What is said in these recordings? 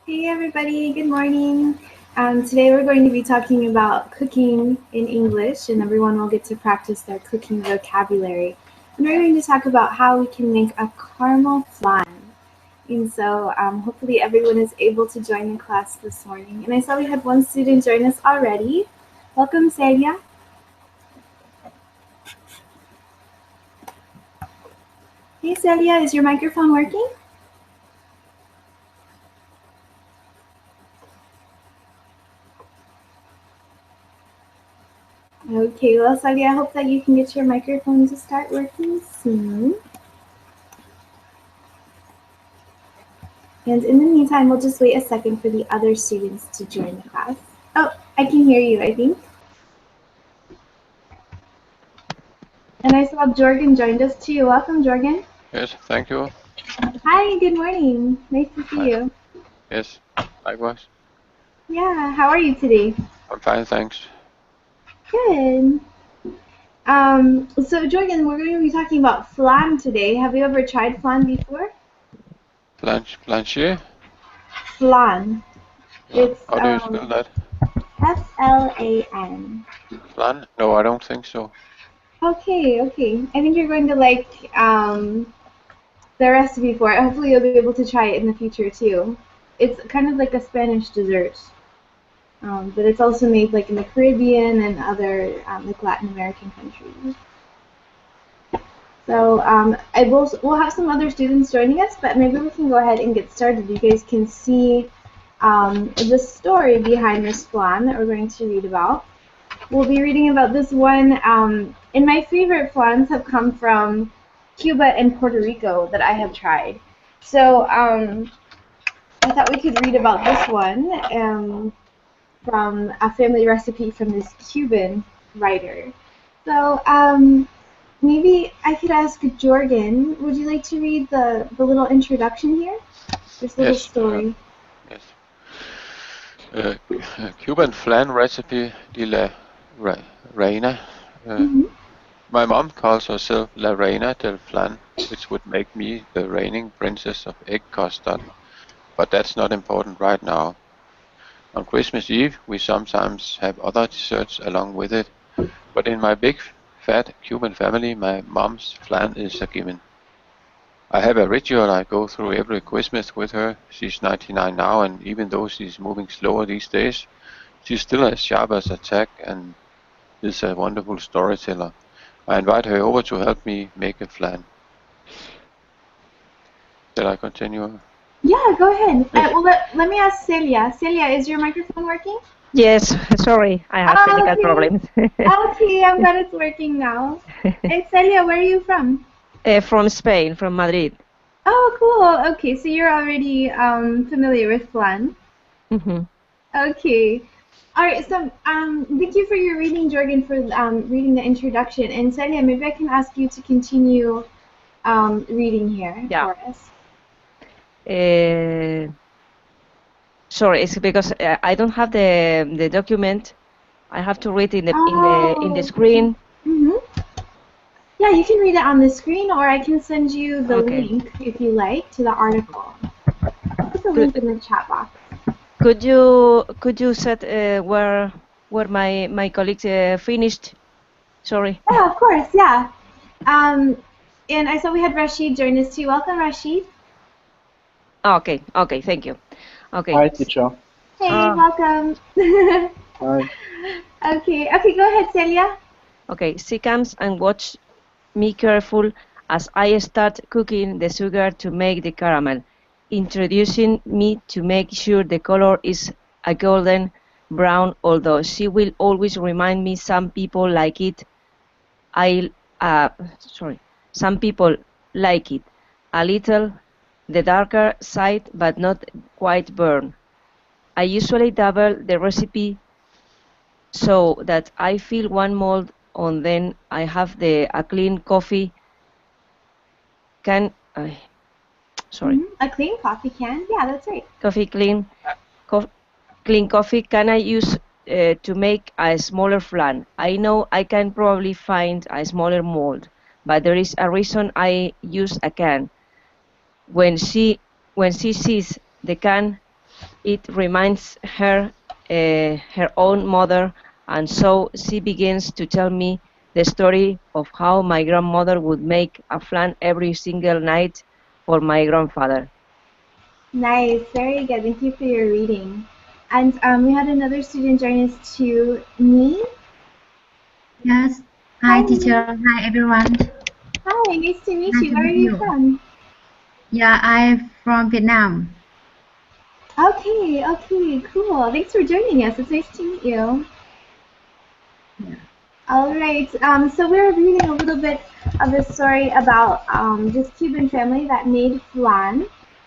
Hey everybody, good morning. Today we're going to be talking about cooking in English, and everyone will get to practice their cooking vocabulary. And we're going to talk about how we can make a caramel flan. And so hopefully everyone is able to join the class this morning. And I saw we had one student join us already. Welcome, Celia. Hey Celia, is your microphone working? Okay, well Celia, I hope that you can get your microphone to start working soon. And in the meantime, we'll just wait a second for the other students to join the class. Oh, I can hear you, I think. And I saw Jorgen joined us too. Welcome, Jorgen. Yes, thank you. Hi, good morning. Nice to see you. Yes, likewise. Yeah, how are you today? I'm fine, thanks. Good. So Jorgen, we're going to be talking about flan today. Have you ever tried flan before? Blanchier? Flan. It's How do you spell that? Flan. Flan? No, I don't think so. Okay. I think you're going to like the recipe for it. Hopefully you'll be able to try it in the future too. It's kind of like a Spanish dessert, but it's also made like in the Caribbean and other like Latin American countries. So we'll have some other students joining us, but maybe we can go ahead and get started. You guys can see the story behind this flan that we're going to read about. We'll be reading about this one, and my favorite flans have come from Cuba and Puerto Rico that I have tried. So I thought we could read about this one from a family recipe from this Cuban writer. So maybe I could ask Jorgen, would you like to read the little introduction here? This little story. Yes. Cuban flan recipe de la Reina. My mom calls herself La Reina del Flan, which would make me the reigning princess of egg custard. But that's not important right now. On Christmas Eve, we sometimes have other desserts along with it, but in my big, fat Cuban family, my mom's flan is a given. I have a ritual I go through every Christmas with her. She's 99 now, and even though she's moving slower these days, she's still as sharp as a tack and is a wonderful storyteller. I invite her over to help me make a flan. Shall I continue? Yeah, go ahead. Well, let me ask Celia. Celia, is your microphone working? Yes, sorry, I have technical problems. Okay, I'm glad it's working now. And Celia, where are you from? From Spain, from Madrid. Oh, cool. Okay, so you're already familiar with flan. Mm-hmm. Okay. All right, so thank you for your reading, Jorgen, for reading the introduction. And Celia, maybe I can ask you to continue reading here for us. Sorry, it's because I don't have the document. I have to read in the screen. Mm-hmm. Yeah, you can read it on the screen, or I can send you the link if you like to the article. I'll put the link in the chat box. Could you set where my colleague finished? Sorry. Yeah, of course. Yeah. And I saw we had Rashid join us too. Welcome, Rashid. Okay. Thank you. Okay. Hi, teacher. Hey, welcome. Hi. Okay, go ahead, Celia. Okay, she comes and watch me careful as I start cooking the sugar to make the caramel, introducing me to make sure the color is a golden brown, although she will always remind me some people like it. Some people like it a little the darker side, but not quite burn. I usually double the recipe so that I fill one mold and then I have a clean coffee can. A clean coffee can? Yeah, that's right. Clean coffee can I use to make a smaller flan? I know I can probably find a smaller mold, but there is a reason I use a can. When she sees the can, It reminds her her own mother, and so she begins to tell me the story of how my grandmother would make a flan every single night for my grandfather. Nice, very good. Thank you for your reading. And we had another student join us too, Nee. Yes. Hi, Hi, Nee. teacher. Hi, everyone. Hi, nice to meet Nice you. to Where are meet you you. from? Yeah, I'm from Vietnam. Okay, okay, cool. Thanks for joining us. It's nice to meet you. Yeah. All right. So we're reading a little bit of the story about this Cuban family that made flan,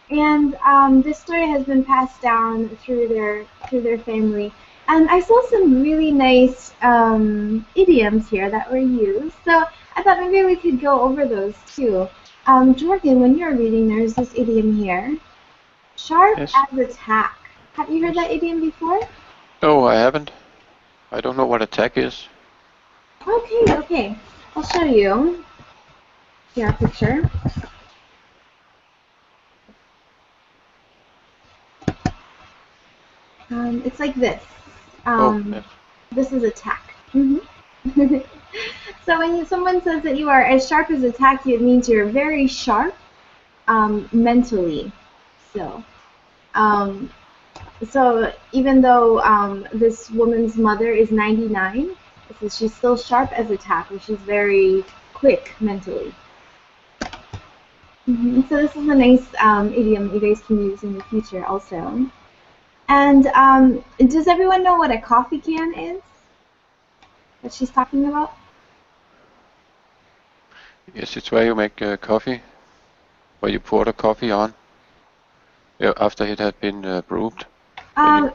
and this story has been passed down through their family. And I saw some really nice idioms here that were used. So I thought maybe we could go over those too. Jordan, when you're reading, there's this idiom here: sharp Yes. as a tack. Have you heard Yes. that idiom before? No, I haven't. I don't know what a tag is. Okay, okay. I'll show you. Here, a picture. It's like this. Oh, Um, yes. this is a tack. So when someone says that you are as sharp as a tack, it means you're very sharp mentally. So, um, so even though this woman's mother is 99, so she's still sharp as a tack, or she's very quick mentally. So this is a nice idiom you guys can use in the future also. And does everyone know what a coffee can is? What she's talking about? Yes, it's where you make coffee, where you pour the coffee on after it had been brewed. Then Um,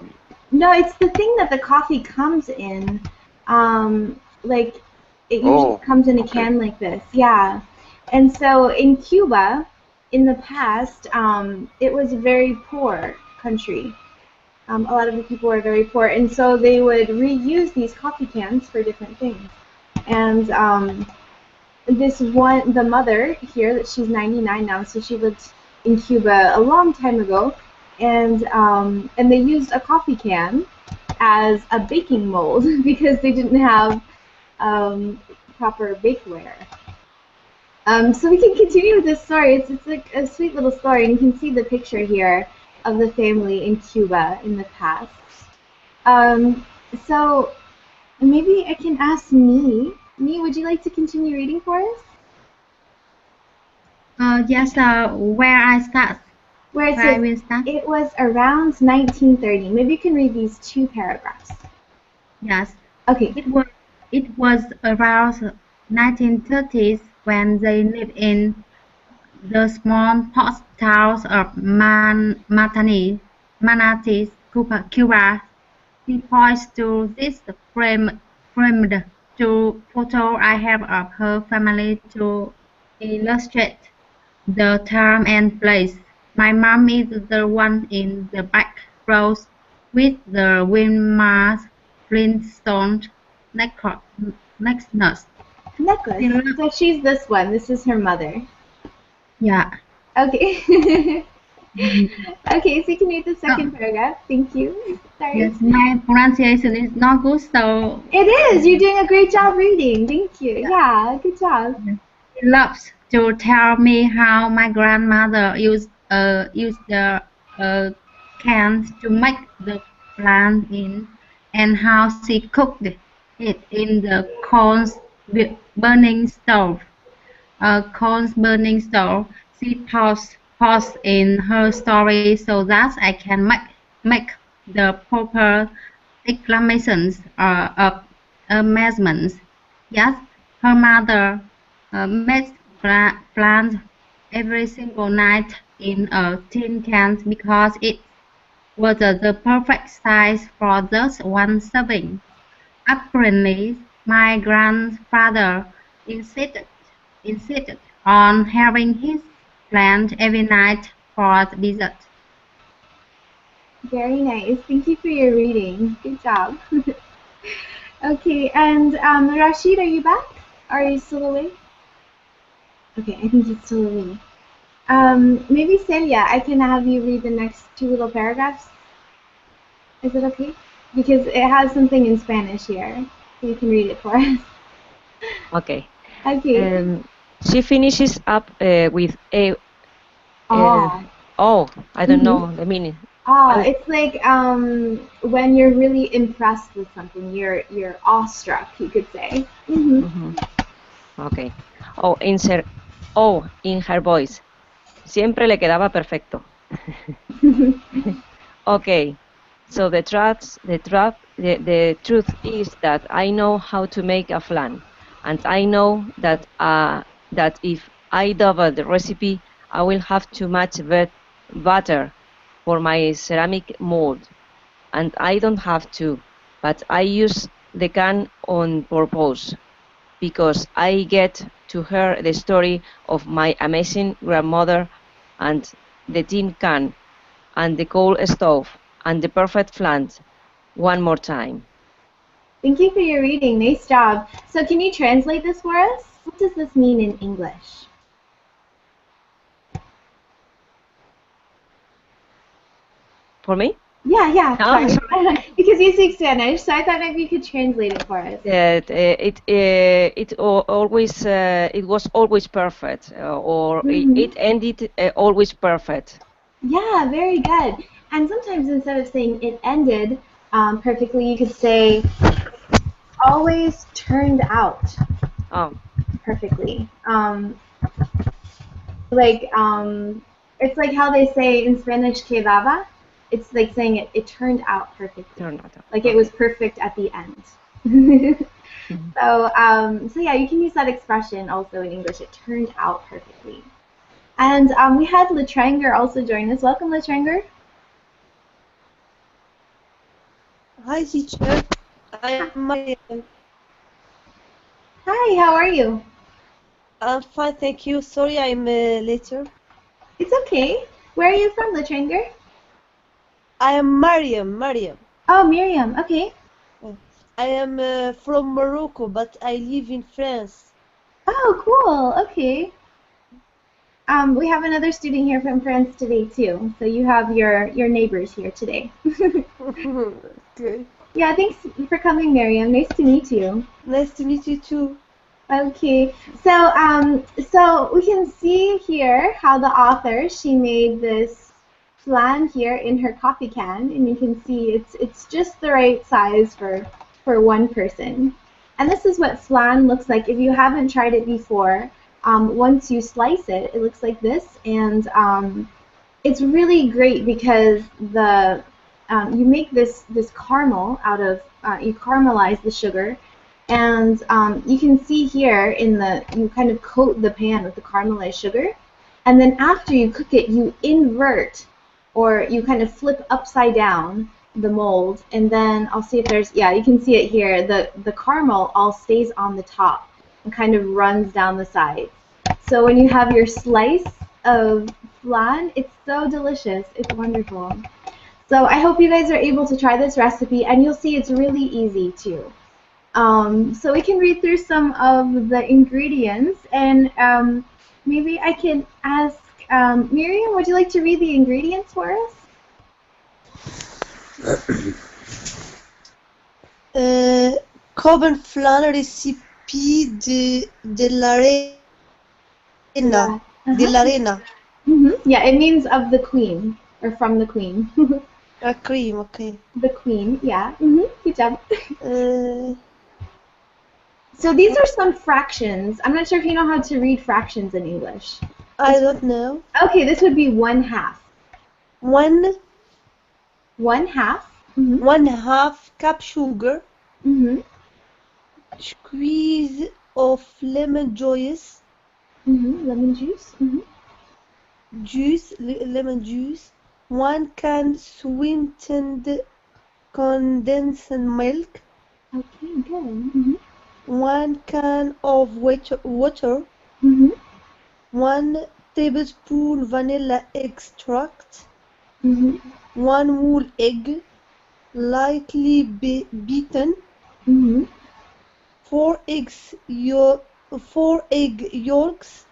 no, it's the thing that the coffee comes in. Like it usually Oh, comes in a okay. can like this. Yeah. And so in Cuba, in the past, it was a very poor country. A lot of the people were very poor, and so they would reuse these coffee cans for different things. And the mother here, that she's 99 now, so she lived in Cuba a long time ago, and they used a coffee can as a baking mold because they didn't have um, proper bakeware. So we can continue with this story. It's like a sweet little story, and you can see the picture here of the family in Cuba in the past. Um, so maybe I can ask Nee. Nee, would you like to continue reading for us? Yes, where I start, Where it where I says will start. it was around 1930. Maybe you can read these two paragraphs. Yes, Okay. it was it was around 1930s when they lived in the small port towns of Manatees, Cuba. He points to this framed to photo I have of her family to illustrate the time and place. My mom is the one in the back rows with the Wilma Flintstone necklace. She Necklace. loves, So she's this one. This is her mother. yeah. Okay. Okay, so you can read the second Oh, paragraph. Thank you. Sorry. yes, my pronunciation is not good, so It is. You're doing a great job reading. Thank you. Yeah, good job. he loves to tell me how my grandmother used the uh, cans to make the plant in, and how she cooked it in the burning stove. Coals burning stove. She paused in her story so that I can make the proper exclamations of amazement. Yes, her mother makes plans every single night in a tin can because it was the perfect size for just one serving. Apparently, my grandfather insisted insisted on having his plant every night for dessert. Very nice. Thank you for your reading. Good job. Okay, and Rashid, are you back? Are you still awake? Okay, I think he's still awake. Maybe Celia, I can have you read the next two little paragraphs. Is it okay? Because it has something in Spanish here. So you can read it for us. Okay. Okay. She finishes up with a. Ah. Oh, I don't Mm-hmm. know the meaning. Ah, I, it's like when you're really impressed with something, you're awestruck, you could say. Mm-hmm. mhm. Okay. Oh, in her voice. Siempre le quedaba perfecto. Okay. So the truth is that I know how to make a flan, and I know that if I double the recipe, I will have too much butter for my ceramic mold, and I don't have to, but I use the can on purpose because I get to hear the story of my amazing grandmother and the tin can and the coal stove and the perfect flan one more time. Thank you for your reading. Nice job. So can you translate this for us? What does this mean in English? For me? Yeah, yeah, Oh, sorry. sorry. Because you speak Spanish, so I thought maybe you could translate it for us. It was always perfect, or Mm-hmm. it ended always perfect. Yeah, very good. And sometimes instead of saying it ended perfectly, you could say always turned out Oh, perfectly. Like it's like how they say in Spanish quedaba. It's like saying it turned out perfectly. turned out. Like it was Okay. perfect at the end. Mhm. So yeah, you can use that expression also in English. It turned out perfectly. And we had Latranger also join us. Welcome, Latranger. Hi, teacher. I am Mariam. Hi, how are you? I'm fine, thank you. Sorry, I'm later. It's okay. Where are you from, Latranger? I am Mariam. Oh, Miriam. Okay. I am from Morocco, but I live in France. Oh, cool. Okay. We have another student here from France today too. So you have your neighbors here today. Okay. Yeah, thanks for coming, Miriam. Nice to meet you. Nice to meet you too. Okay, so we can see here how the author she made this flan here in her coffee can, and you can see it's just the right size for one person. And this is what flan looks like. If you haven't tried it before, once you slice it, it looks like this, and it's really great because the you make this caramel out of you caramelize the sugar, and you can see here in the you kind of coat the pan with the caramelized sugar, and then after you cook it, you invert or you kind of flip upside down the mold, and then I'll see if there's yeah you can see it here. The caramel all stays on the top and kind of runs down the sides. So when you have your slice of flan, it's so delicious. It's wonderful. So I hope you guys are able to try this recipe, and you'll see it's really easy too. So we can read through some of the ingredients, and maybe I can ask Miriam, would you like to read the ingredients for us? Common flan recipe de la reina. Yeah. De la Uh-huh. reina. Yeah, it means of the queen or from the queen. A cream, okay. The queen, yeah. Good job. Uh, So these are some fractions. I'm not sure if you know how to read fractions in English. I don't know. Okay, this would be one half. One One half. 1/2 cup sugar, Mm-hmm. squeeze of lemon Lemon juice. lemon juice, 1 can sweetened condensed milk, Okay, good. 1 can of water, Mm-hmm. 1 tablespoon vanilla extract, Mm-hmm. 1 whole egg, lightly beaten, Mm-hmm. 4 4 egg yolks,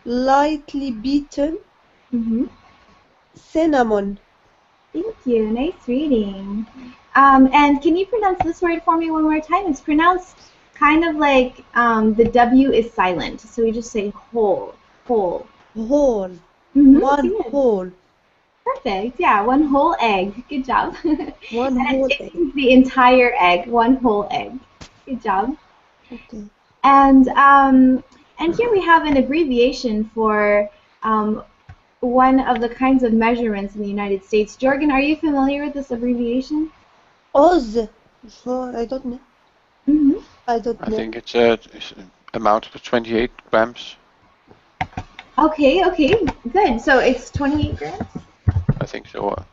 lightly beaten, Mm-hmm. cinnamon. Thank you. Nice reading. And can you pronounce this word for me one more time? It's pronounced kind of like the W is silent, so we just say whole, whole. Whole. Say One it. whole. Perfect. Yeah, one whole egg. Good job. One And whole it egg. means the entire egg, one whole egg. Good job. Okay. And here we have an abbreviation for one of the kinds of measurements in the United States. Jorgen, are you familiar with this abbreviation? Oz. Oh, I don't know. Mm-hmm. I don't I know. think it's amounts to 28 grams. Okay, good. So it's 28 grams? I think so.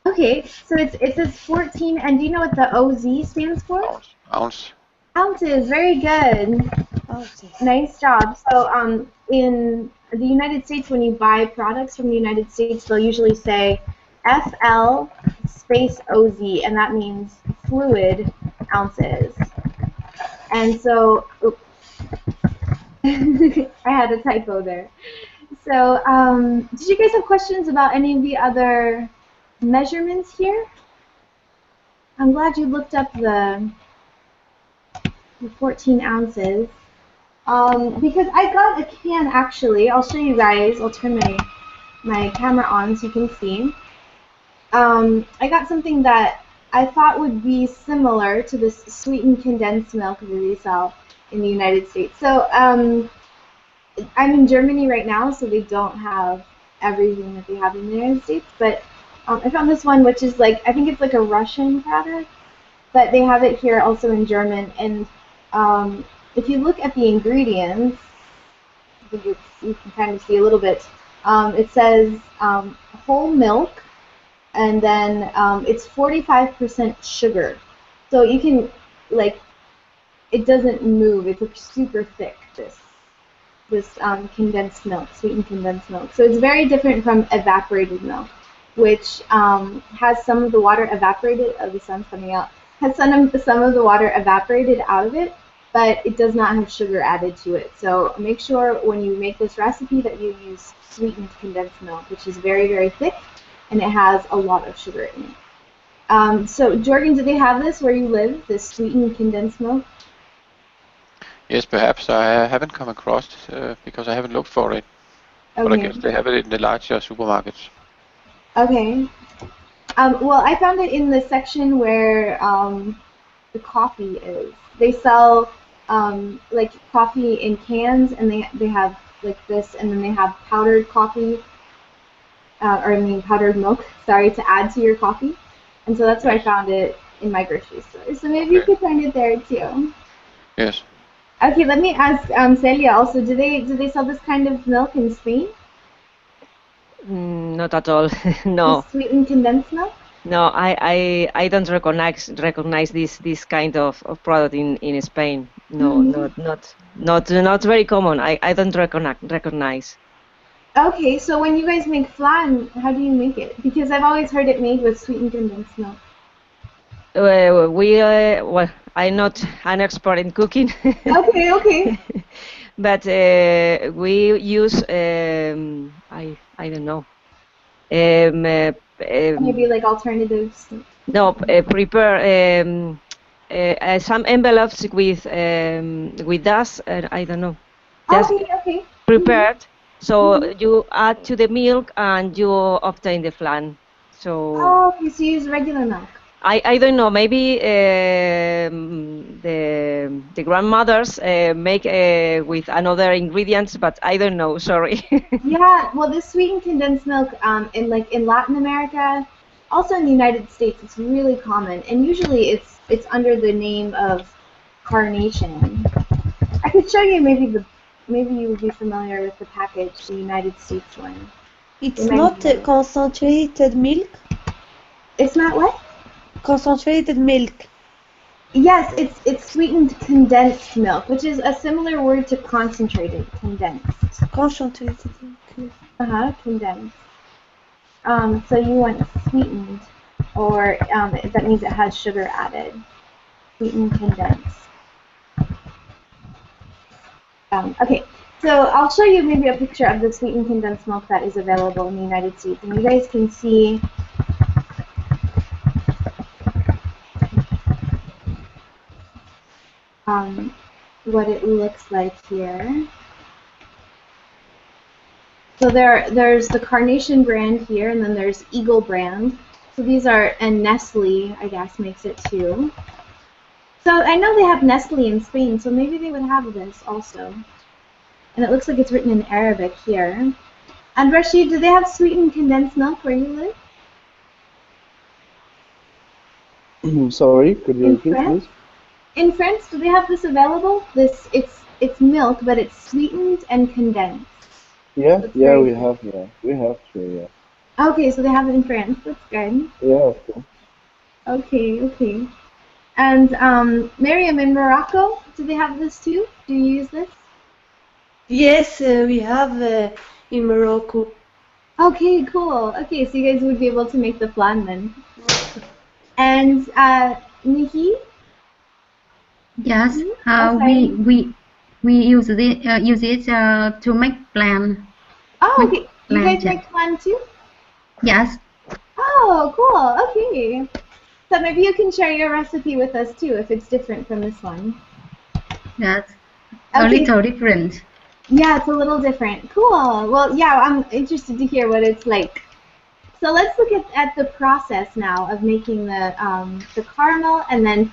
Okay, so it says 14, and do you know what the OZ stands for? Ounce. Ounces, very good. Ounces. Nice job. So in the United States, when you buy products from the United States, they'll usually say FL space OZ, and that means fluid ounces. And so, oops, I had a typo there. So, did you guys have questions about any of the other measurements here? I'm glad you looked up the 14 ounces. Because I got a can actually. I'll show you guys. I'll turn my camera on so you can see. I got something that I thought would be similar to this sweetened condensed milk that we sell in the United States. So I'm in Germany right now, so they don't have everything that they have in the United States. But I found this one, which is like, I think it's like a Russian product, but they have it here also in German. And if you look at the ingredients, I think you can kind of see a little bit. It says whole milk, and then it's 45% sugar. So you can, like, it doesn't move. It's like super thick, this condensed milk, sweetened condensed milk. So it's very different from evaporated milk, which has some of the water evaporated. Oh, the sun's coming out. Has some of the water evaporated out of it, but it does not have sugar added to it. So make sure when you make this recipe that you use sweetened condensed milk, which is very, very thick, and it has a lot of sugar in it. So Jorgen, do they have this where you live, this sweetened condensed milk? Yes, perhaps I haven't come across it because I haven't looked for it. But I guess they have it in the larger supermarkets. Okay. Well, I found it in the section where the coffee is. They sell like coffee in cans, and they have like this, and then they have powdered coffee, or I mean powdered milk, sorry, to add to your coffee. And so that's where I found it in my grocery store. So maybe you could find it there too. Yes. Okay, let me ask Celia also. Do they sell this kind of milk in Spain? Not at all. No. The sweetened condensed milk? No, I don't recognize this kind of product in Spain. No, not very common. I don't recognize. Okay, so when you guys make flan, how do you make it? Because I've always heard it made with sweetened condensed milk. Well, I'm not an expert in cooking. Okay. But we use I don't know. Maybe like alternatives. No, prepare some envelopes with dust. I don't know. Just Okay. prepared. So you add to the milk and you obtain the flan. So Okay, so you use regular milk. I don't know. Maybe the grandmothers make with another ingredients, but I don't know. Sorry. Yeah, well, this sweetened condensed milk, in Latin America, also in the United States, it's really common, and usually it's under the name of carnation. I could show you maybe you would be familiar with the package, the United States one. It's not concentrated milk? It's not what? Concentrated milk. Yes, it's sweetened condensed milk, which is a similar word to concentrated, condensed. Concentrated milk. Condensed. So you want sweetened, or that means it has sugar added. Sweetened condensed. Okay, so I'll show you maybe a picture of the sweetened condensed milk that is available in the United States, and you guys can see what it looks like here. So there's the Carnation brand here, and then there's Eagle brand. So these are, and Nestle, I guess, makes it too. So I know they have Nestle in Spain, so maybe they would have this also. And it looks like it's written in Arabic here. And Rashid, do they have sweetened condensed milk where you live? Sorry, could you In repeat, France? please? In France, do they have this available? It's milk, but it's sweetened and condensed. Yeah, It's yeah, very we good. have, yeah, we have three, yeah. Okay, so they have it in France. That's good. Yeah, of course. Okay, okay. And Miriam, in Morocco, do they have this too? Do you use this? Yes, we have in Morocco. Okay, cool. Okay, so you guys would be able to make the flan then. And Nikki? Yes, Oh, sorry. we use it to make flan. Oh, Make okay. You flan, guys yeah. make flan too? Yes, Oh, cool. Okay. So maybe you can share your recipe with us too if it's different from this one. that's a Okay. little different. Yeah, it's a little different. Cool. Well, yeah, I'm interested to hear what it's like. So let's look at the process now of making the caramel and then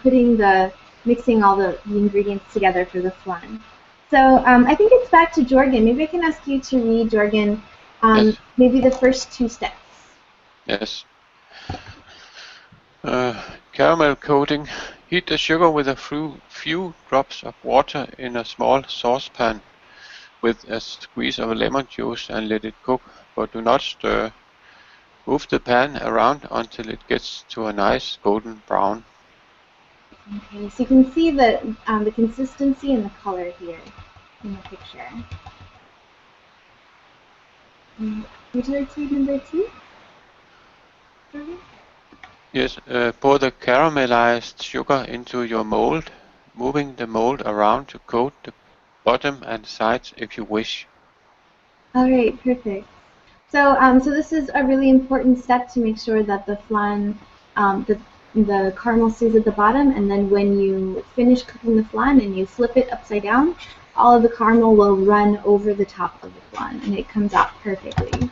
mixing all the ingredients together for the flan. So I think it's back to Jorgen. Maybe I can ask you to read, Jorgen, Yes. maybe the first two steps. Yes. Caramel coating. Heat the sugar with a few drops of water in a small saucepan with a squeeze of lemon juice and let it cook, but do not stir. Move the pan around until it gets to a nice golden brown. Okay, so you can see the consistency and the color here in the picture. Would you like to read number two, Jorgen? Yes, pour the caramelized sugar into your mold, moving the mold around to coat the bottom and sides if you wish. All right, perfect. So, so this is a really important step to make sure that the flan, the caramel stays at the bottom, and then when you finish cooking the flan and you flip it upside down, all of the caramel will run over the top of the flan, and it comes out perfectly.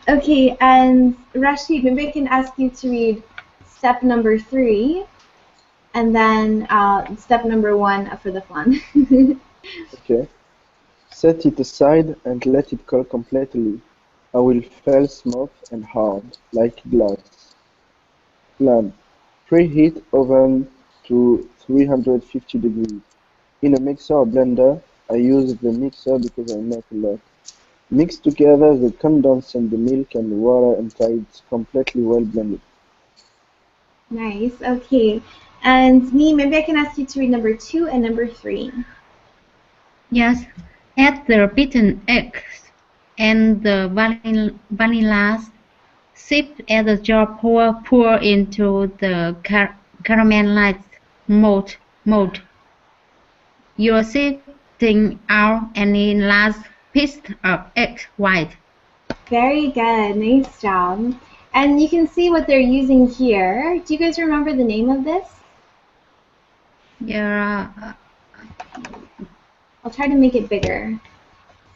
Okay, and Rashid, maybe I can ask you to read step number 3, and then step number 1 for the flan. Okay. Set it aside and let it cool completely. I will feel smooth and hard, like glass. Plan. Preheat oven to 350 degrees. In a mixer or blender, I use the mixer because I make a lot. Mix together the condensed and the milk and the water until it's completely well blended. Nice. Okay. And me, maybe I can ask you to read number 2 and number 3. Yes, add the beaten eggs and the vanilla. Sift as a jar, pour into the caramelized mold. You're sifting out any last piece of egg white. Very good. Nice job. And you can see what they're using here. Do you guys remember the name of this? Yeah, I'll try to make it bigger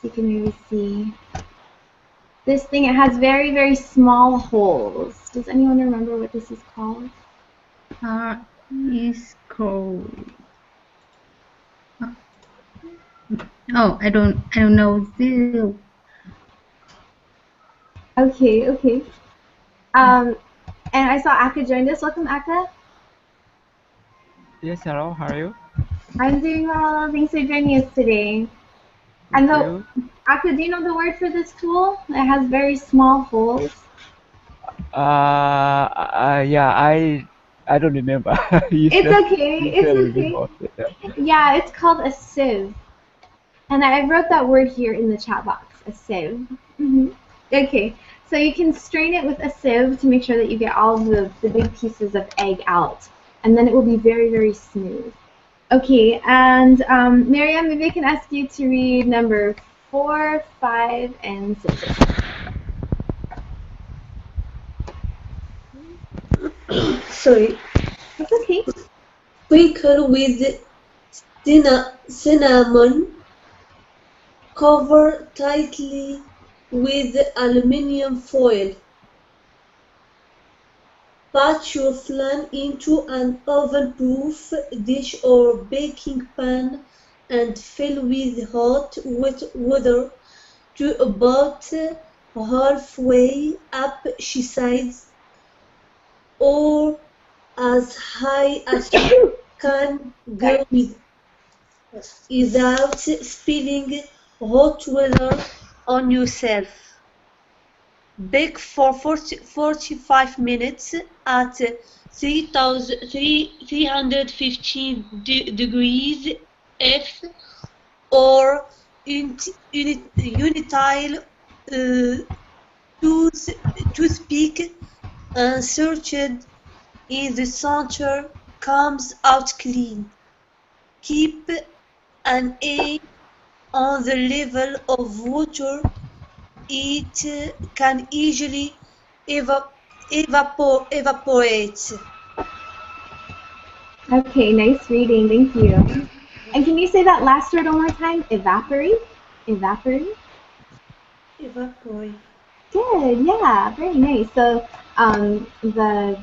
so you can maybe see. This thing, it has very, very small holes. Does anyone remember what this is called? is called. Oh, I don't know. This. Okay, okay. And I saw Aka joined us. Welcome, Aka. Yes, hello, how are you? I'm doing well. Thanks for joining us today. And Thank the you. Aka, do you know the word for this tool? It has very small holes. Yeah, I don't remember. You It's said okay. you It's said it okay. before. Yeah. Yeah, it's called a sieve. And I wrote that word here in the chat box, a sieve. Okay, so you can strain it with a sieve to make sure that you get all of the big pieces of egg out. And then it will be very, very smooth. Okay, and Miriam, maybe I can ask you to read number 4, 5, and 6. Sorry. That's okay. Sprinkle with cinnamon. Cover tightly with aluminium foil. Pat your flan into an oven-proof dish or baking pan and fill with hot wet water to about halfway up she sides, or as high as you can go without spilling hot water on yourself. Bake for 45 minutes at 315 degrees F or unitile toothpick inserted in the center comes out clean. Keep an eye on the level of water. It can easily evaporate. Okay, nice reading. Thank you. And can you say that last word one more time? Evaporate? Evaporate? Evaporate. Good, yeah, very nice. So the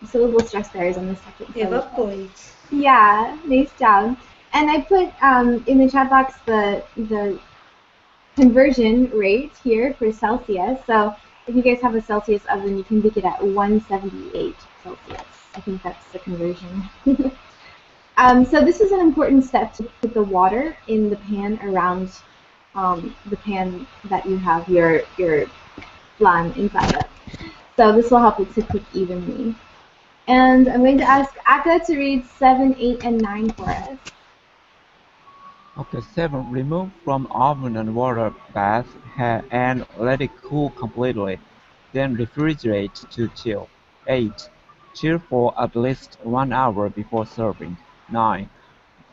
syllable stress there is on the second syllable. Evaporate. Yeah, nice job. And I put in the chat box the conversion rate here for Celsius. So if you guys have a Celsius oven, you can bake it at 178 Celsius. I think that's the conversion. So this is an important step to put the water in the pan around the pan that you have your flan inside of. So this will help it to cook evenly. And I'm going to ask Akka to read 7, 8, and 9 for us. Okay, 7. Remove from oven and water bath and let it cool completely. Then refrigerate to chill. 8. Chill for at least 1 hour before serving. 9.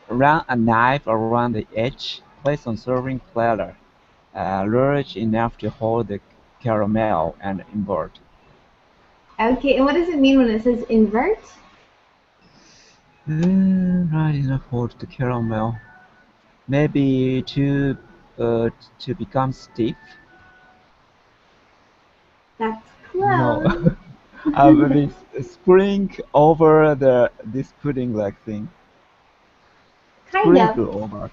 Run a knife around the edge. Place on serving platter. Large enough to hold the caramel and invert. Okay, and what does it mean when it says invert? Right enough hold the caramel. Maybe to become stiff. That's No. close. Maybe spring over this pudding like thing. Kind of. Sprinkle over.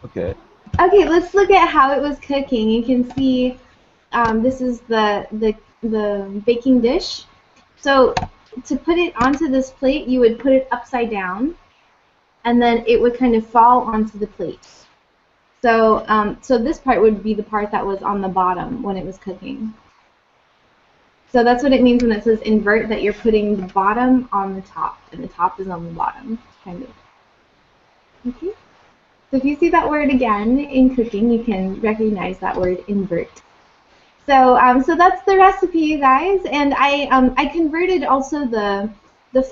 Okay. Okay, let's look at how it was cooking. You can see this is the baking dish. So to put it onto this plate, you would put it upside down, and then it would kind of fall onto the plate. So so this part would be the part that was on the bottom when it was cooking. So that's what it means when it says invert, that you're putting the bottom on the top, and the top is on the bottom, kind of. Okay. So if you see that word again in cooking, you can recognize that word invert. So so that's the recipe, you guys, and I converted also the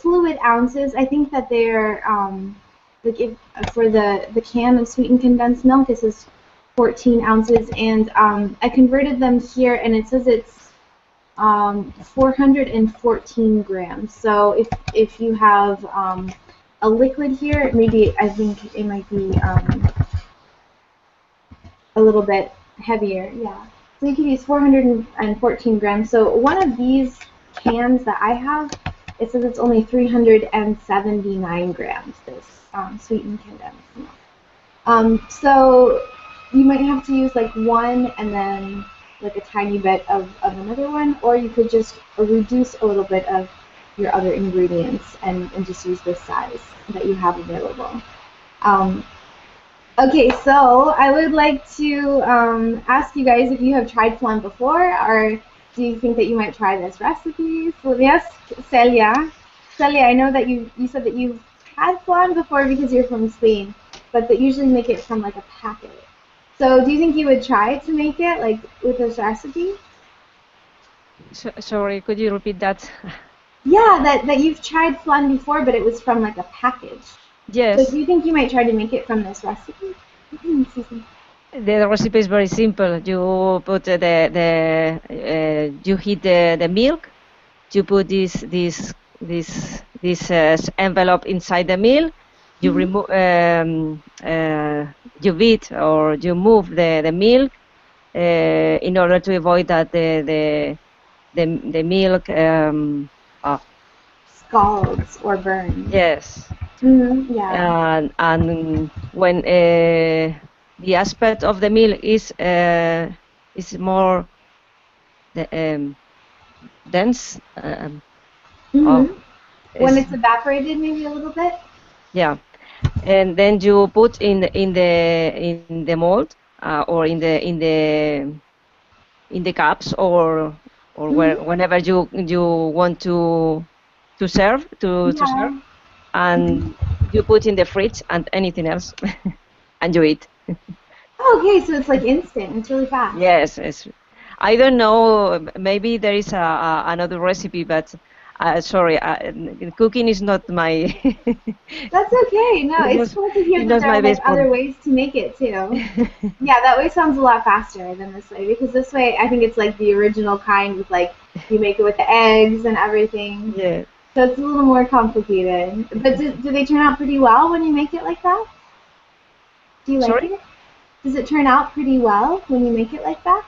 fluid ounces. I think that they're like if for the can of sweetened condensed milk, it says 14 ounces, and I converted them here, and it says it's 414 grams. So if you have a liquid here, maybe I think it might be a little bit heavier. Yeah. So you can use 414 grams. So one of these cans that I have, it says it's only 379 grams. This sweetened condensed milk. So you might have to use like one and then like a tiny bit of another one, or you could just reduce a little bit of your other ingredients and just use the size that you have available. Okay, so I would like to ask you guys if you have tried flan before, or do you think that you might try this recipe? So yes, Celia. Celia, I know that you said that you've had flan before because you're from Spain, but that usually make it from like a packet. So do you think you would try to make it like with this recipe? Sorry, could you repeat that? Yeah, that you've tried flan before, but it was from like a package. Yes. So do you think you might try to make it from this recipe? Susan. The recipe is very simple. You put you heat the milk. You put this this envelope inside the meal. You remove, you beat or you move the milk in order to avoid that the milk. Oh, Scalds or burns. yes. Yeah. And when the aspect of the meal is more the, dense. Oh, When it's, it's evaporated, maybe a little bit. yeah, and then you put in the mold or in the cups or whenever you want to serve to serve, Yeah. and you put in the fridge and anything else, and you eat. Oh, okay, so it's like instant. It's really fast. Yes, I don't know. Maybe there is another recipe, but sorry, cooking is not my That's okay. No, it's it's cool to hear that not there my are like best other point. ways to make it too. Yeah, that way sounds a lot faster than this way because this way I think it's like the original kind with like you make it with the eggs and everything. Yeah. So it's a little more complicated. But do they turn out pretty well when you make it like that? Do you like Sorry? it? Does it turn out pretty well when you make it like that?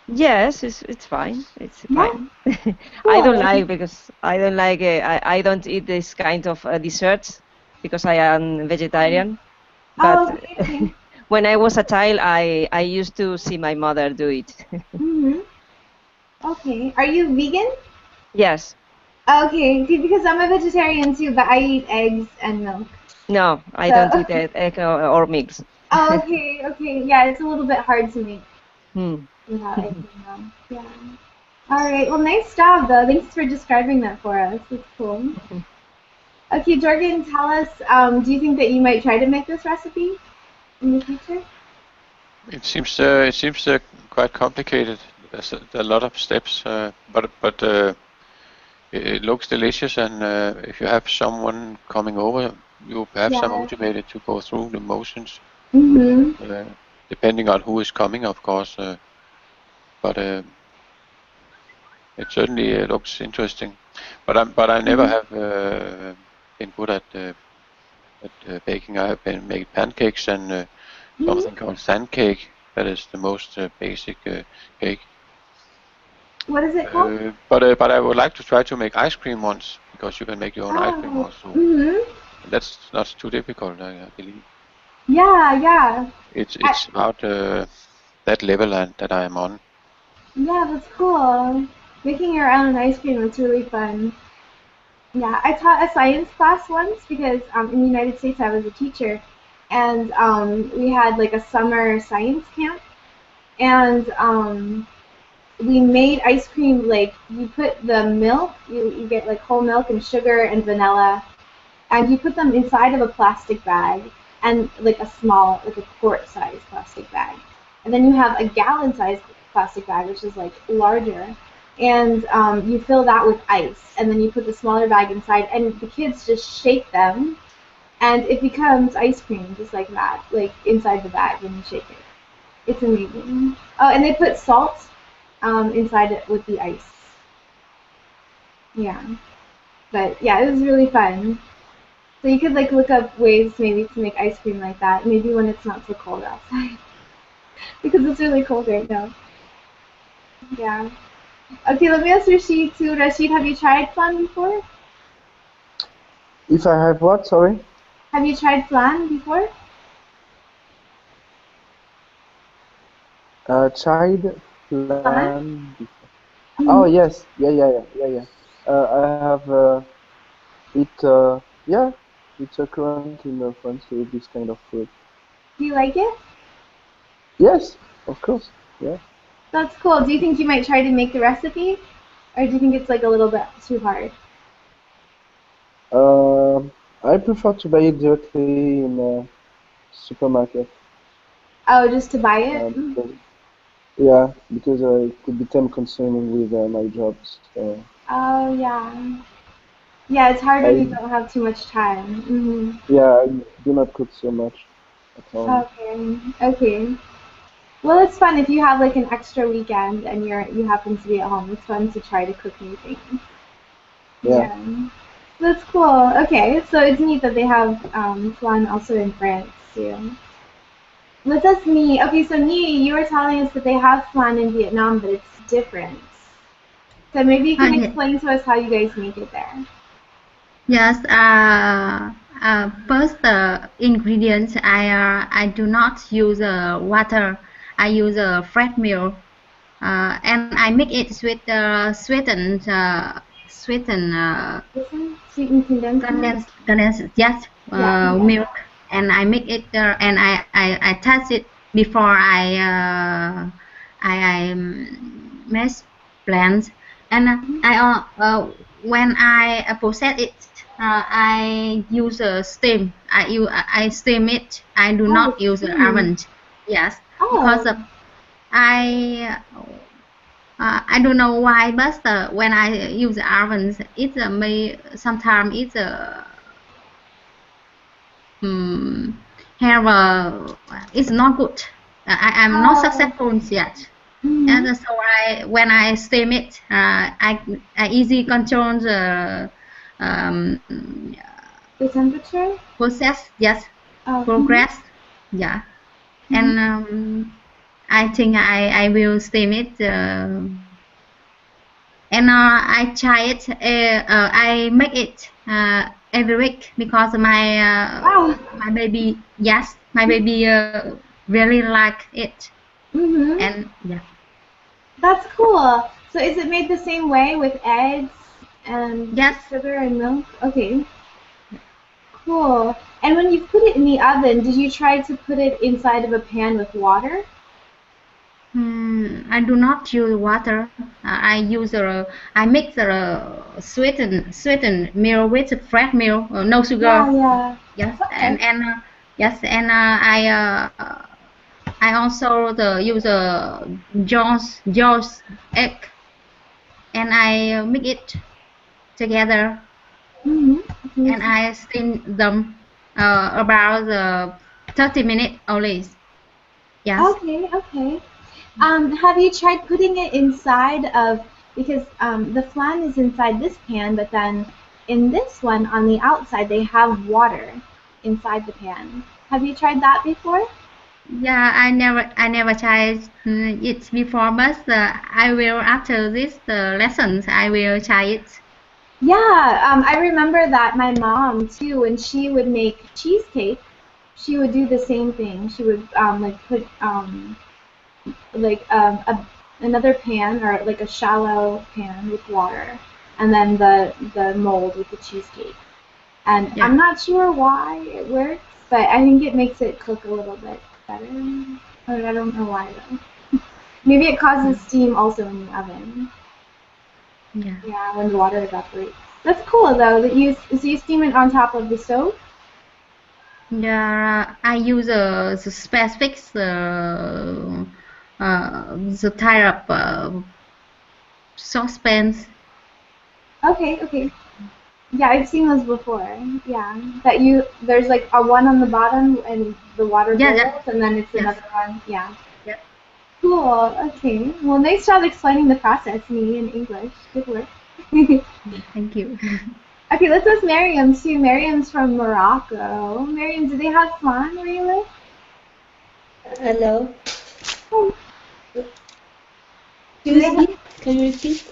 Yes, it's fine. It's Yeah, fine. I don't cool. like because I don't like I don't eat this kind of desserts because I am vegetarian. But Oh, okay, okay. when I was a child, I used to see my mother do it. Mhm. Okay. Are you vegan? Yes. Okay, see, because I'm a vegetarian too, but I eat eggs and milk. No, I don't So, eat egg or mix. oh, okay, okay. Yeah, it's a little bit hard to make Hmm. without eggs and milk. Yeah. All right. Well, nice job, though. Thanks for describing that for us. It's cool. Okay, Jorgen, tell us, do you think that you might try to make this recipe in the future? It seems quite complicated. There's a lot of steps, but it looks delicious, and if you have someone coming over, you perhaps are Yeah. motivated to go through the motions, Mhm. uh, depending on who is coming, of course. But it certainly looks interesting. But I never Mhm. have been good at baking. I have been making pancakes and Mhm. something called sand cake. That is the most basic cake. What is it called? But I would like to try to make ice cream once because you can make your own ice cream Oh. also. Mhm. And that's not too difficult, I believe. Yeah, yeah. I, It's about that level that I am on. yeah, that's cool. Making your own ice cream is really fun. Yeah, I taught a science class once because in the United States I was a teacher, and we had like a summer science camp, and we made ice cream like you put the milk, you get like whole milk and sugar and vanilla, and you put them inside of a plastic bag and like a small, like a quart size plastic bag. And then you have a gallon size plastic bag, which is like larger. And you fill that with ice, and then you put the smaller bag inside, and the kids just shake them, and it becomes ice cream just like that, like inside the bag when you shake it. It's amazing. Oh, and they put salt inside it with the ice. Yeah, but yeah, it was really fun. So you could like look up ways maybe to make ice cream like that, maybe when it's not so cold outside, because it's really cold right now. Yeah. Okay, let me ask Rashid too. Rashid, have you tried flan before? If I have what? Sorry. Have you tried flan before? Child Flan? plan. Oh Mm-hmm. yes, yeah. I have it. Yeah, it's current in France to eat this kind of food. Do you like it? Yes, of course. Yeah. That's cool. Do you think you might try to make the recipe, or do you think it's like a little bit too hard? I prefer to buy it directly in a supermarket. Oh, just to buy it? Because yeah, because it could be time consuming with my job. So Oh, yeah. Yeah, it's hard when you I don't have too much time. yeah I do not cook so much at home. Okay. Okay. Well, it's fun if you have like an extra weekend and you happen to be at home. It's fun to try to cook new things. Yeah. Yeah. That's cool. Okay, so it's neat that they have flan also in France too. What does me? Okay, so me, you were telling us that they have flan in Vietnam, but it's different. So maybe you can Yes. explain to us how you guys make it there. Yes. First, the ingredients I do not use water. I use fresh milk. And I make it with Listen, sweetened condensed milk. condensed yes Yeah, condensed. milk, and I make it and I touch it before I mash plants, and when I process it, I use a steam. I steam it. I do Oh, not use the steam. oven. Yes, because Oh, I I don't know why, but when I use the ovens, it may sometimes um, have it's not good. I'm not oh. successful yet, Mm-hmm. and so I when I steam it, I easy control the The temperature. process. Yes, Oh. Mm-hmm. progress. Yeah, Mm-hmm. and I think I will steam it. And I try it. I make it every week because Wow. my baby, yes, my baby really like it. Mm-hmm. And yeah, That's cool. So is it made the same way with eggs and yes. sugar and milk? Okay, cool. And when you put it in the oven, did you try to put it inside of a pan with water? I do not use water. I mix the sweetened milk with fresh milk, no Yeah, sugar. yeah. Yes, Okay. and yes, and I also use John's egg, and I mix it together, Mm-hmm. and I steam them about 30 minutes only. Yes. Okay, okay. Have you tried putting it inside of, because the flan is inside this pan, but then in this one on the outside they have water inside the pan. Have you tried that before? Yeah, I never tried it before, but I will after this the lessons. I will try it. Yeah, I remember that my mom too, when she would make cheesecake, she would do the same thing. She would like put like another pan or like a shallow pan with water, and then the mold with the cheesecake. And Yeah. I'm not sure why it works, but I think it makes it cook a little bit better. Or I don't know why though. Maybe it causes steam also in the oven. Yeah. Yeah, when the water evaporates. That's cool though. That you so you steam it on top of the stove. Yeah, I use the specific the type of saucepans. Okay, okay. Yeah, I've seen those before. Yeah, that you there's like a one on the bottom and the water Yeah, yeah, boils, and then it's yes, another one. Yeah. yeah. Cool. Okay. Well, nice job explaining the process to me in English. Good work. Okay, Thank you. let's ask Miriam too. Miriam's from Morocco. Miriam, do they have flan where you live? Hello. Oh, do they Excuse have? me. Can you repeat?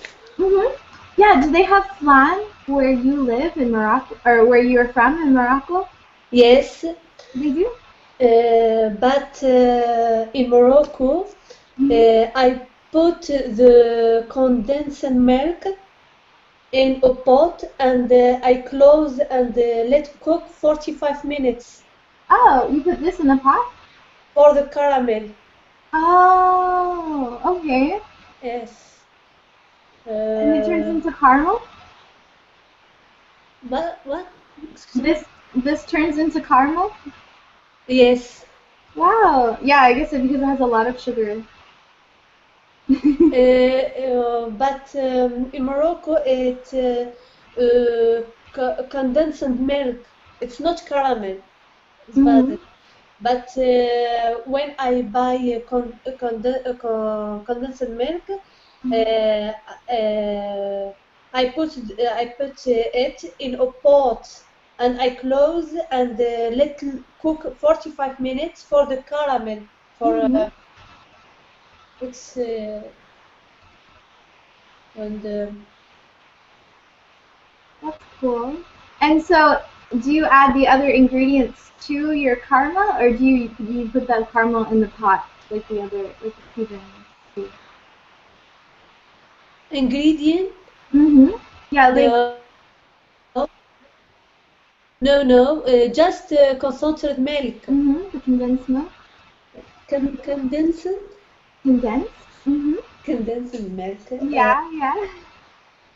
Yeah, do they have flan where you live in Morocco, or where you're from in Morocco? Yes. They do. But in Morocco, Mhm. I put the condensed milk in a pot and I close and let cook 45 minutes Oh, you put this in a pot? for the caramel. Oh, okay. Yes. And it turns Uh, into caramel? what? Excuse me? This turns into caramel? Yes. Wow. Yeah, I guess because it has a lot of sugar. But in Morocco, condensed milk. It's not caramel. It's Mhm. bad. But when I buy condensed milk, uh, uh, I put it in a pot and I close and let cook 45 minutes for the caramel. For it's and That's cool. And so, do you add the other ingredients to your caramel, or do you put that caramel in the pot like the other like the seasonings do? ingredient. Yeah, like No, no, just concentrated milk. the condensed milk. Condensed Condensed. condensed milk. Yeah, yeah.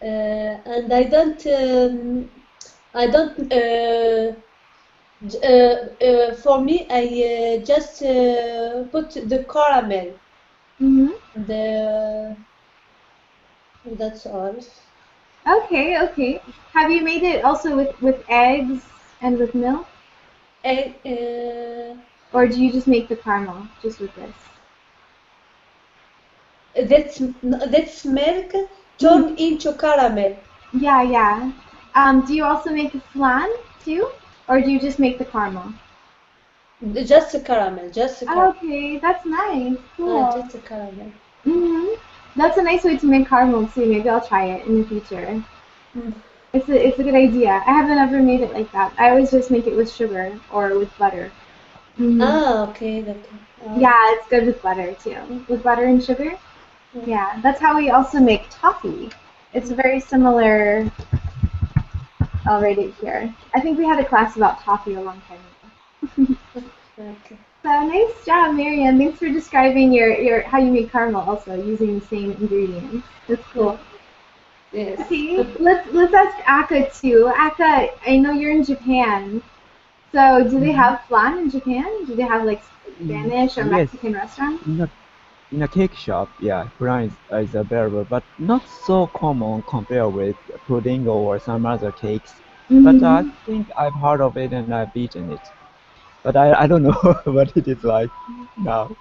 And I don't for me I just put the caramel. The That's all. Okay, okay. Have you made it also with eggs and with milk, And, or do you just make the caramel just with this? that's milk turned into caramel. Yeah, yeah. Do you also make a flan too, or do you just make the caramel? Just a caramel, Okay, that's nice. Cool. just a caramel. That's a nice way to make caramel too. Maybe I'll try it in the future. Mm. It's a good idea. I haven't ever made it like that. I always just make it with sugar or with butter. Okay, okay. Yeah, it's good with butter too. With butter and sugar. Yeah, that's how we also make toffee. It's very similar. I'll write it here. I think we had a class about toffee a long time ago. Okay. So nice job, Marianne. Thanks for describing your how you make caramel also using the same ingredients. That's cool. Yes. Okay, let's ask Aka too. Aka, I know you're in Japan. So do they have flan in Japan? Do they have like Spanish or Yes. Mexican restaurants? In a cake shop, yeah, flan is available, but not so common compared with pudding or some other cakes. But I think I've heard of it and I've eaten it. But I don't know what it is like now.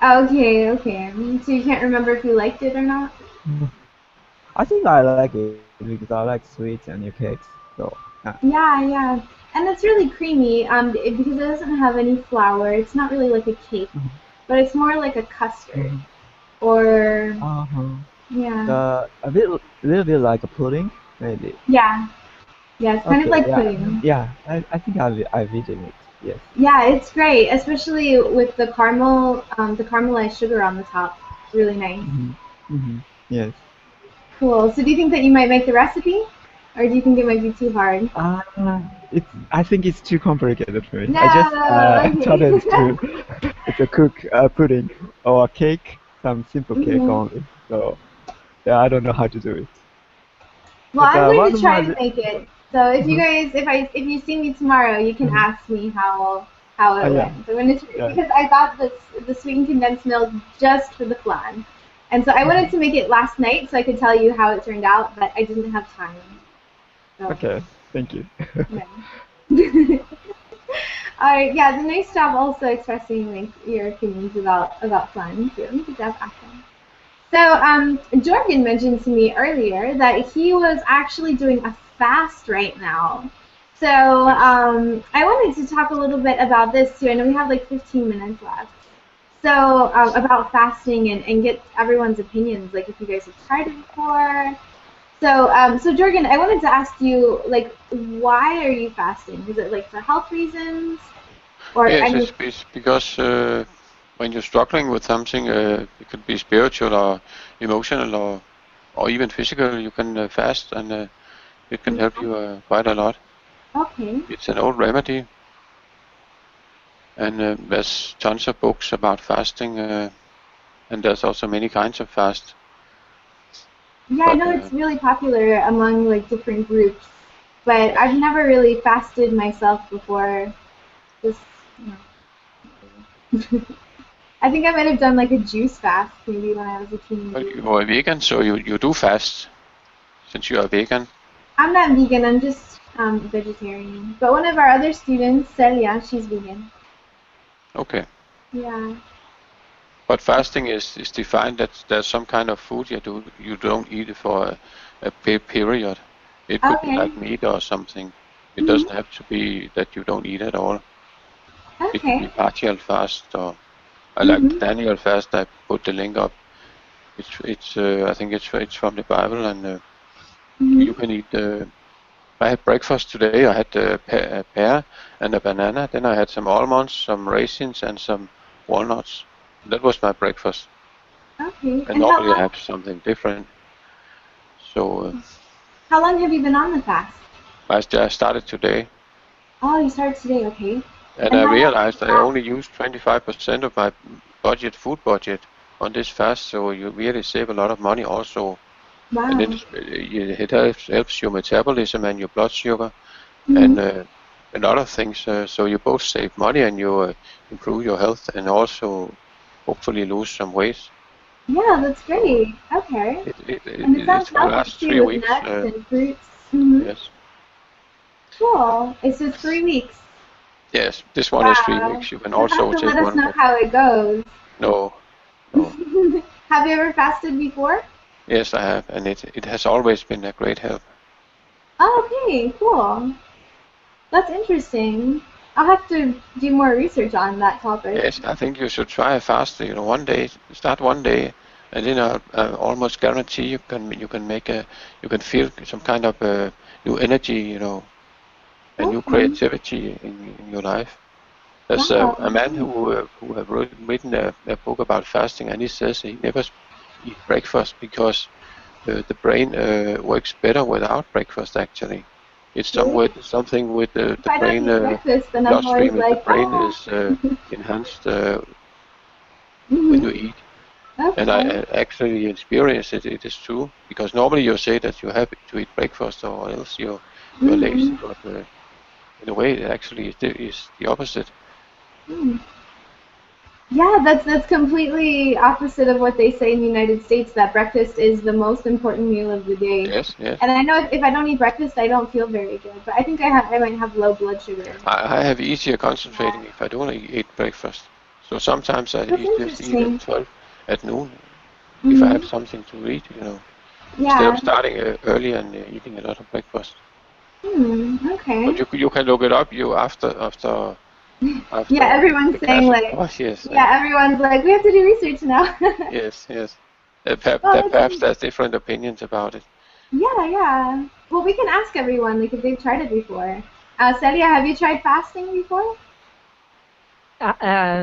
Okay, okay. So you can't remember if you liked it or not? I think I like it because I like sweets and new cakes. So Yeah, yeah. And it's really creamy because it doesn't have any flour. It's not really like a cake, but it's more like a custard. Or yeah. little bit like a pudding, maybe. Yeah. Yeah, it's kind of Okay, like yeah, pudding. yeah. I think I've eaten it. Yes. Yeah, it's great, especially with the caramel, the caramelized sugar on the top. It's really nice. Yes. Cool. So do you think that you might make the recipe, or do you think it might be too hard? I think it's too complicated for me. No. I just Okay. started to cook pudding or a cake, some simple cake only. So yeah, I don't know how to do it. Well, But I'm going one to of try my to make it. So if you guys, if you see me tomorrow, you can ask me how it yeah, went. So I'm gonna yeah. because I got the sweetened condensed milk just for the flan, and so I wanted to make it last night so I could tell you how it turned out, but I didn't have time. So, Okay, thank you. yeah. All right, yeah, the nice job also expressing like your opinions about flan too. Good job, Akram. So, Jorgen mentioned to me earlier that he was actually doing a fast right now. So, I wanted to talk a little bit about this too. I know we have like 15 minutes left. So, about fasting and get everyone's opinions, like if you guys have tried it before. So, so Jorgen, I wanted to ask you, like, why are you fasting? Is it like for health reasons, or Yes, any? it's because when you're struggling with something, it could be spiritual or emotional or even physical. You can fast, and it can help you quite a lot. Okay. It's an old remedy, and there's tons of books about fasting, and there's also many kinds of fast. Yeah, I But know it's really popular among like different groups, but I've never really fasted myself before. Just, I think I might have done like a juice fast maybe when I was a but teenager. you are vegan, so you do fast since you are vegan. I'm not vegan, I'm just vegetarian. But one of our other students, Celia, she's vegan. Okay. Yeah. But fasting is defined that there's some kind of food you don't eat it for a period. It could be Okay. like meat or something. It Mhm. doesn't have to be that you don't eat at all. It could be Okay. partial fast or I like the Mhm. Daniel fast. I put the link up. It's I think it's from the Bible and you Mhm. can eat. I had breakfast today. I had a pear and a banana. Then I had some almonds, some raisins, and some walnuts. That was my breakfast. Okay. And And normally I have something different. So how long have you been on the fast? I just started today, Oh, you started today. Okay. and And I how long did realized you I fast? only use 25% of my food budget on this fast. So you really save a lot of money also. And then Wow. it helps your metabolism and your blood sugar and Mhm. a lot of things. So you both save money and you improve your health and also hopefully lose some weight. Yeah, that's So great. Okay. And it it's sounds for the healthy last too, three with weeks. nuts and fruits. Mhm. Yes, Cool. It's just 3 weeks. yes. This one is three Wow. weeks. You can You'll have also to let take us one, know but how it goes. no, no. Have you ever fasted before? Yes, I have, and it has always been a great help. Oh, okay, cool. That's interesting. I'll have to do more research on that topic. Yes, I think you should try a fast. One day, start one day, and then I almost guarantee you can feel some kind of new energy, a new Okay. creativity in your life. There's a man Wow. who have written a book about fasting, and he says he never eat breakfast because the brain works better without breakfast. Actually, it's Really? something with If the I don't brain eat breakfast, then I'm always bloodstream in the like, brain ah. is enhanced when you Mhm. eat. And I Okay. actually experienced it. It is true because normally you say that you have to eat breakfast or else you're lazy, Mhm. but in a way it actually is the opposite. Mm. Yeah, that's completely opposite of what they say in the United States, that breakfast is the most important meal of the day. Yes, yes. And I know if I don't eat breakfast, I don't feel very good. But I think I might have low blood sugar. I have easier Yeah. concentrating if I don't eat breakfast. So sometimes I That's just eat at interesting. 12 at noon if I have Mhm. something to eat, instead of Yeah. starting early and eating a lot of breakfast. But Okay. you can look it up Yeah, after the everyone's saying class, of like, course. Yes, yeah, everyone's like, we have to do research now. yes, yes. Oh, that's Perhaps neat. there's different opinions about it. Yeah, yeah. Well, we can ask everyone, like, if they've tried it before. Celia, have you tried fasting before?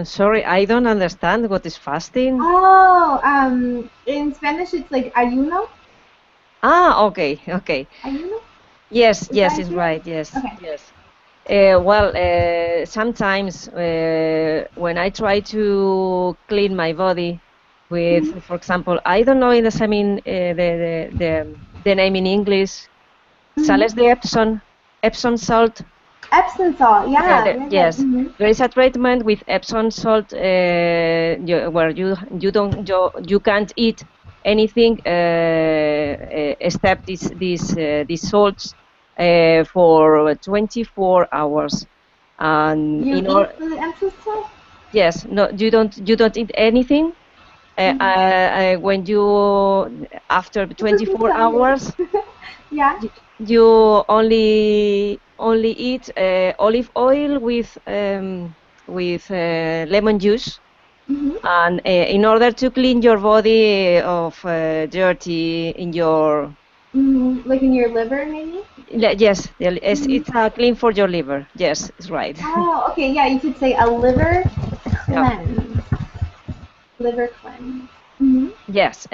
Sorry, I don't understand what is fasting. Oh, in Spanish it's like ayuno. Ah, okay, okay. Ayuno? Yes, Is yes, that it's correct? right. Yes, Okay. yes. Sometimes when I try to clean my body with, Mhm. for example, I don't know in the I mean the name in English, Mhm. sales de Epsom salt. Epsom salt. Yeah, very good. Yes, Mhm. there is a treatment with Epsom salt where you can't eat anything except these salts for 24 hours. And You in eat or the Epsom salt? yes, no, you don't eat anything. Mhm. When you after This doesn't 24 sound good. hours Yeah. you only eat olive oil with lemon juice, Mhm. and in order to clean your body of dirty in your Mhm. Like in your liver, maybe. yes, Mhm. it's clean for your liver. Yes, it's right. Oh, okay. Yeah, you could say a liver Yeah. cleanse. Liver cleanse. Mhm. Yes,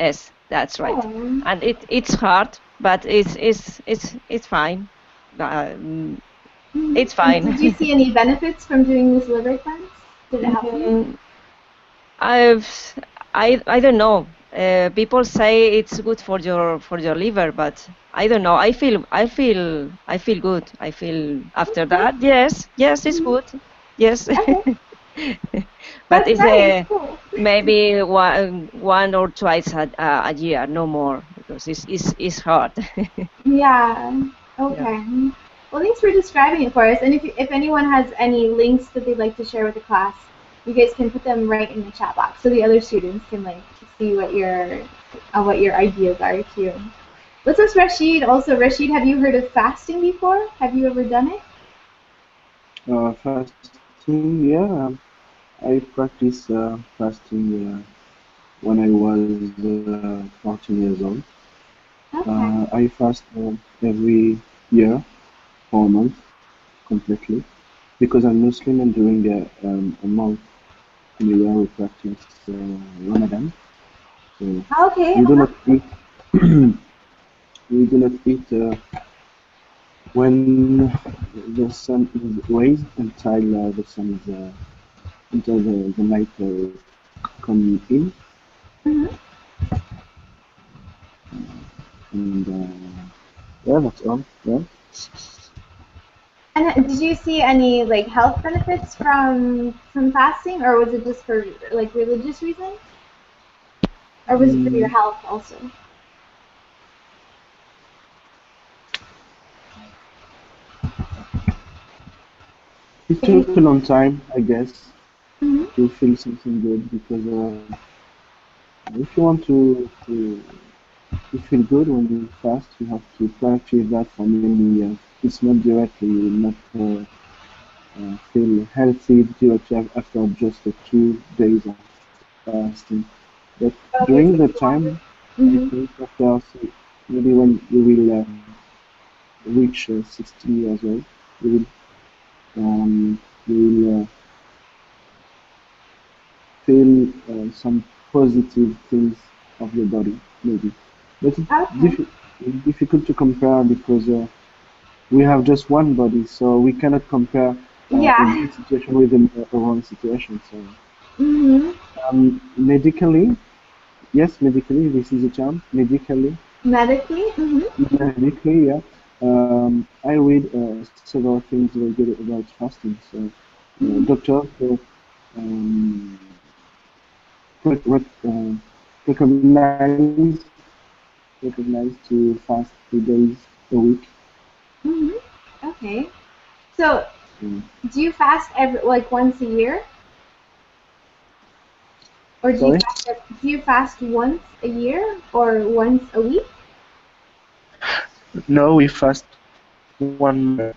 that's right. Oh. And it's hard, but it's fine. Um, Mhm. it's And fine. did you see any benefits from doing this liver cleanse? Did it help you? Mm, I've I don't know. People say it's good for your liver, but I don't know. I feel good. I feel after Okay. that. Yes, it's Mhm. good. Yes, Okay. but That's it's nice. Cool. maybe one or twice a year, no more, because it's hard. Yeah. Yeah. Okay. Well, thanks for describing it for us. And if anyone has any links that they'd like to share with the class, you guys can put them right in the chat box so the other students can like see what your ideas are too. Let's ask Rashid also. Rashid, have you heard of fasting before? Have you ever done it? Fasting, yeah. I practiced fasting when I was 14 years old. Okay. I fast every year for a month completely because I'm Muslim and during a month in a year we practice Ramadan. So Okay. we do not eat we do not eat when the sun is raised until the sun is until the night come in Mhm. and yeah, that's all. Yeah. And did you see any like health benefits from fasting, or was it just for like religious reasons, or was it for your Mm, health also? it took a long time, I guess, Mm-hmm. to feel something good because if you want to feel good when you fast, you have to practice that for many years. It's not directly, you will not feel healthy directly after just 2 days of fasting. But during Okay, the it takes time, longer. I Mm-hmm. think after maybe when you will reach 60 years old, you will feel some positive things of your body, maybe. But Okay. it's difficult to compare because we have just one body, so we cannot compare a Yeah. good situation with a wrong situation. So Mm-hmm. medically, yes, medically, this is a term. Medically, Medically. Mm-hmm. medically, yeah. I read several things very good about fasting. So Mm-hmm. doctors um, rec- rec- uh, recognize recognize to fast 3 days a week. Mm-hmm. Okay. So, Mm. do you fast every like once a year, or do you Sorry? fast do you fast once a year or once a week? No, we fast 1 month a year.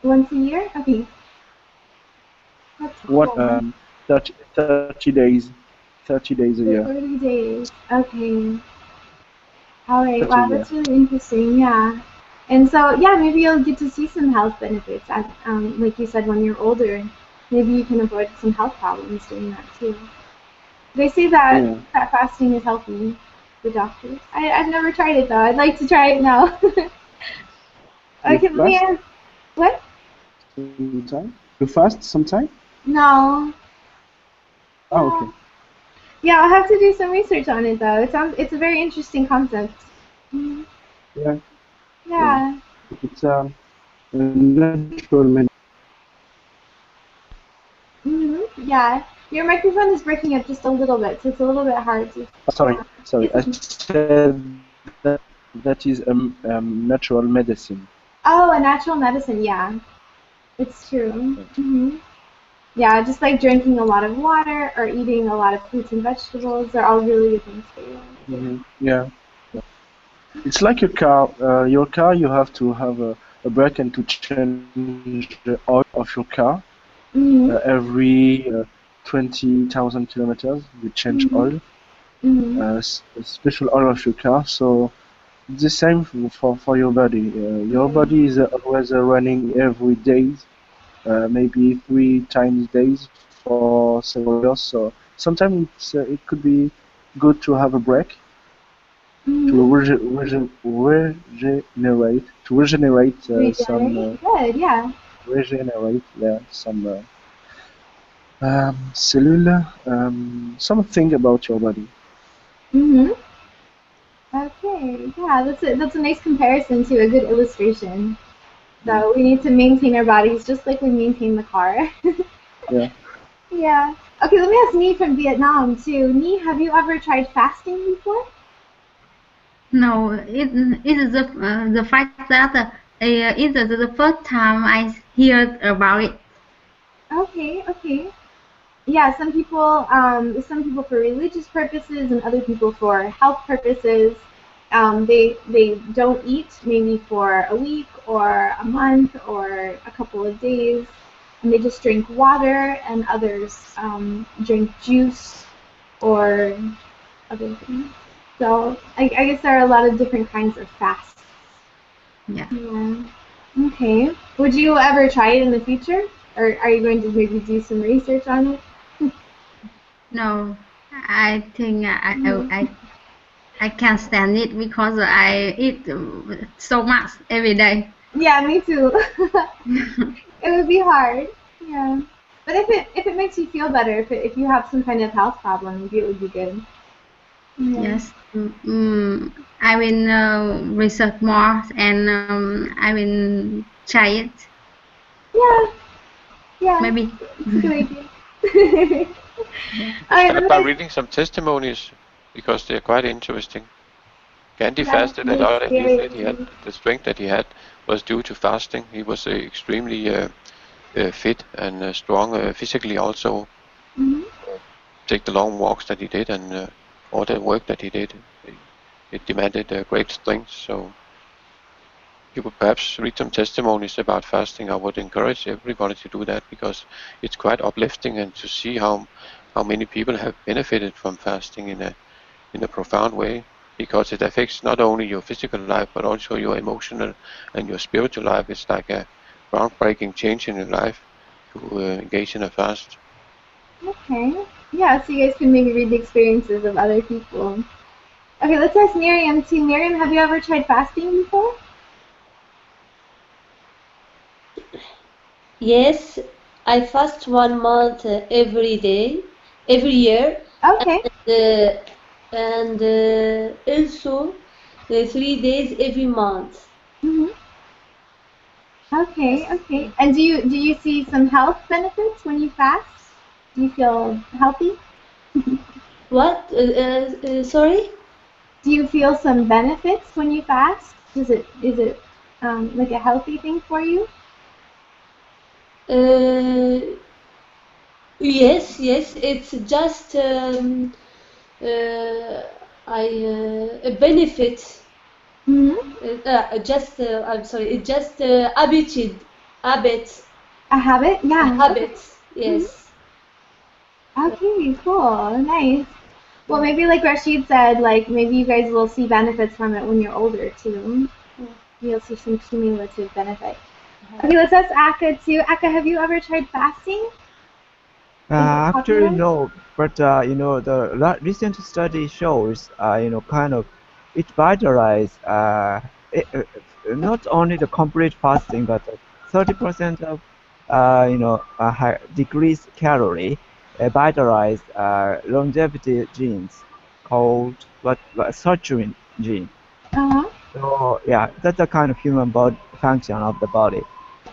Once a year? Okay, that's What cool. 30 days, 30 days a For year. 30 days. Okay. All right. 30, Wow, yeah. that's really interesting. Yeah. And so, yeah, maybe you'll get to see some health benefits. Like you said, when you're older, maybe you can avoid some health problems doing that too. They say that Yeah. fasting is healthy. The doctors. I've never tried it though. I'd like to try it now. You Okay, let me fast ask. What? sometime? You fast sometime? No. Ah, okay. Yeah. Yeah, I'll have to do some research on it though. It's a very interesting concept. Mhm. Yeah, yeah. Yeah. It's a natural medicine. Yeah. Your microphone is breaking up just a little bit, so it's a little bit hard to. Sorry. It's I said that is natural medicine. oh, a natural medicine. Yeah, it's true. Yeah, just like drinking a lot of water or eating a lot of fruits and vegetables, they're all really good things for you. Yeah. It's like your car. Your car, you have to have a break and to change the oil of your car Mhm. every 20,000 kilometers. You change Mhm. oil, Mhm. a special oil of your car. So it's the same for your body. Your Yeah. body is always running every day, maybe 3 times days for several years. So sometimes it could be good to have a break to Mhm. regenerate some Regenerate. Good. Yeah. regenerate yeah some cellular something about your body. Mhm. Okay. Yeah, that's a nice comparison to a good illustration. Mm. So we need to maintain our bodies just like we maintain the car. Yeah. Yeah. Okay, let me ask Nee from Vietnam too. Nee, have you ever tried fasting before? No, it is the fact that it is the first time I hear about it. Okay, okay. Yeah, some people for religious purposes and other people for health purposes. They don't eat maybe for a week or a month or a couple of days, and they just drink water. And others drink juice or other things. So I guess there are a lot of different kinds of fasts. Yeah. Yeah. Okay. Would you ever try it in the future, or are you going to maybe do some research on it? No, I think Mhm. I can't stand it because I eat so much every day. Yeah, me too. It would be hard. Yeah. But if it makes you feel better, if you have some kind of health problem, maybe it would be good. Yeah. Yes, I will research more and I will try it. Yeah. Yeah. Maybe. It's a good idea. Yeah. All right. Start What by about reading some testimonies because they're quite interesting. Gandhi that fasted a lot, and he said he had experience? the strength that he had was due to fasting. He was extremely fit and strong physically also. Mhm. Take the long walks that he did and all the work that he did, it demanded great strength. So you could perhaps read some testimonies about fasting. I would encourage everybody to do that because it's quite uplifting and to see how many people have benefited from fasting in a profound way, because it affects not only your physical life but also your emotional and your spiritual life. It's like a groundbreaking change in your life to engage in a fast. Okay. Yeah, so you guys can maybe read the experiences of other people. Okay, let's ask Miriam too. Miriam, have you ever tried fasting before? Yes, I fast 1 month every day, every year, Okay. uh, and also 3 days every month. Mhm. Okay, Yes. okay. And do you see some health benefits when you fast? Do you feel healthy? What? Sorry? Do you feel some benefits when you fast? Is it like a healthy thing for you? Uh, yes, yes. It's just uh, I a benefit. Hmm. I'm sorry. It's just habit, A habit? Yeah. Okay. habit. Hmm. Yes. Okay. Cool. Nice. Well, maybe like Rashid said, like maybe you guys will see benefits from it when you're older too. You'll see some cumulative benefit. Okay, let's ask Akka too. Akka, have you ever tried fasting? Is it Actually, popular? no, but the recent study shows, kind of it vitalize not only the complete fasting, but 30% of decreased calorie vitalize longevity genes called what sirtuin gene. Uh-huh. So yeah, that's a kind of human body function of the body.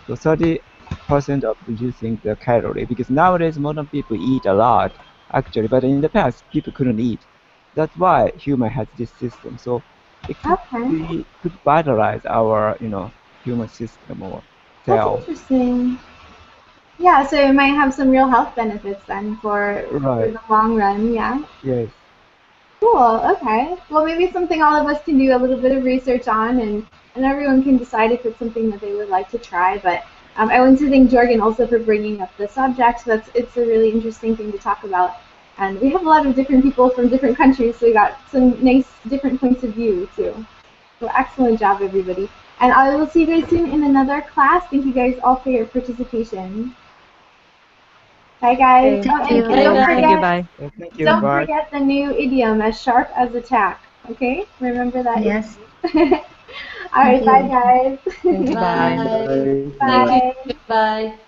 So 30% of reducing the calorie, because nowadays modern people eat a lot actually, but in the past people couldn't eat. That's why human has this system. So it Okay. could vitalize our human system or That's cell. interesting. Yeah, so it might have some real health benefits then for Right. the long run. Yeah. Yes. Cool. Okay. Well, maybe it's something all of us can do a little bit of research on, and everyone can decide if it's something that they would like to try. But I want to thank Jorgen also for bringing up the subject. It's a really interesting thing to talk about, and we have a lot of different people from different countries, so we got some nice different points of view too. So excellent job, everybody. And I will see you guys soon in another class. Thank you guys all for your participation. Bye, guys. Okay. Oh, Thank and, Thank and Bye, don't you. you. Thank you. guys. forget Bye. Thank you. don't Bye. forget the new idiom, as sharp as a tack. Okay? Remember that Yes. idiom. All Thank right, bye you. guys. Thank you. Bye. Bye. Bye. Thank Bye. you. Bye. Bye.